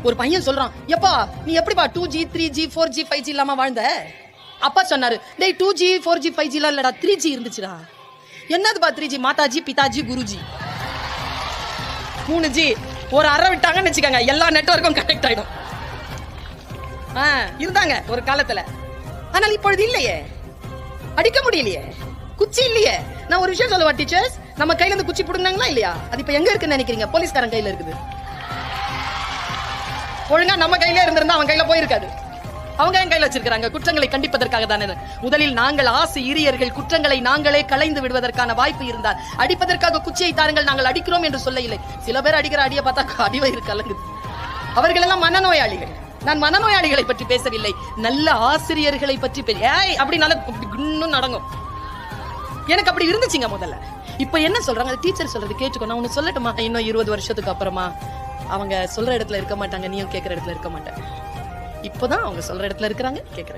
ஒரு பையன் சொல்றான், எப்பா நீ எப்படிப்பா 2G 3G 4G 5G இல்லாம வாழ்ந்த? அப்பா சொன்னாரு, டேய் 2G 4G 5G எல்லாம் இல்லடா, 3G இருந்துச்சுடா. என்னதுப்பா 3G? மாதாஜி பிதாஜி குருஜி. 3G ஒரு அறை விட்டாங்கன்னு வச்சுக்கோங்க, எல்லா நெட்வொர்க்கும் கனெக்ட் ஆயிடும். இருந்தாங்க ஒரு காலத்துல. ஆனால் இப்பொழுது இல்லையே, அடிக்க முடியலையே, குச்சி இல்லையே. நான் ஒரு விஷயம் சொல்லுவா டீச்சர்ஸ், நம்ம கையில இருந்து குச்சி புடுங்கினாங்களா இல்லையா? அது இப்ப எங்க இருக்குன்னு நினைக்கிறீங்க? போலீஸ்காரன் கையில இருக்குது. ஒழுங்கா நம்ம கையில இருந்திருந்தா அவன் கையில போயிருக்காது. அவங்க என் கையில வச்சிருக்காங்க குற்றங்களை கண்டிப்பதற்காக தானே. முதலில் நாங்கள் ஆசை இரியர்கள் குற்றங்களை நாங்களே களைந்து விடுவதற்கான வாய்ப்பு இருந்தால் அடிப்பதற்காக குச்சியை தாருங்கள், நாங்கள் அடிக்கிறோம் என்று சொல்ல இல்லை. சில பேர் அடிக்கிற அடியை பார்த்தா அடிவயிறு கலங்குது. அவர்கள் எல்லாம் மனநோயாளிகள். நான் மனநோயாளிகளை பற்றி பேசவில்லை, நல்ல ஆசிரியர்களை பற்றி அப்படினால இன்னும் நடங்கும். எனக்கு அப்படி இருந்துச்சுங்க முதல்ல. இப்ப என்ன சொல்றாங்க, டீச்சர் சொல்றது கேட்டுக்கோ. நான் உனக்கு சொல்லட்டுமா, இன்னும் 20 வருஷத்துக்கு அப்புறமா அவங்க சொல்ற இடத்துல இருக்க மாட்டாங்க, நீயும் கேட்கிற இடத்துல இருக்க மாட்டேன். இப்பதான் அவங்க சொல்ற இடத்துல இருக்கிறாங்க, கேட்கிற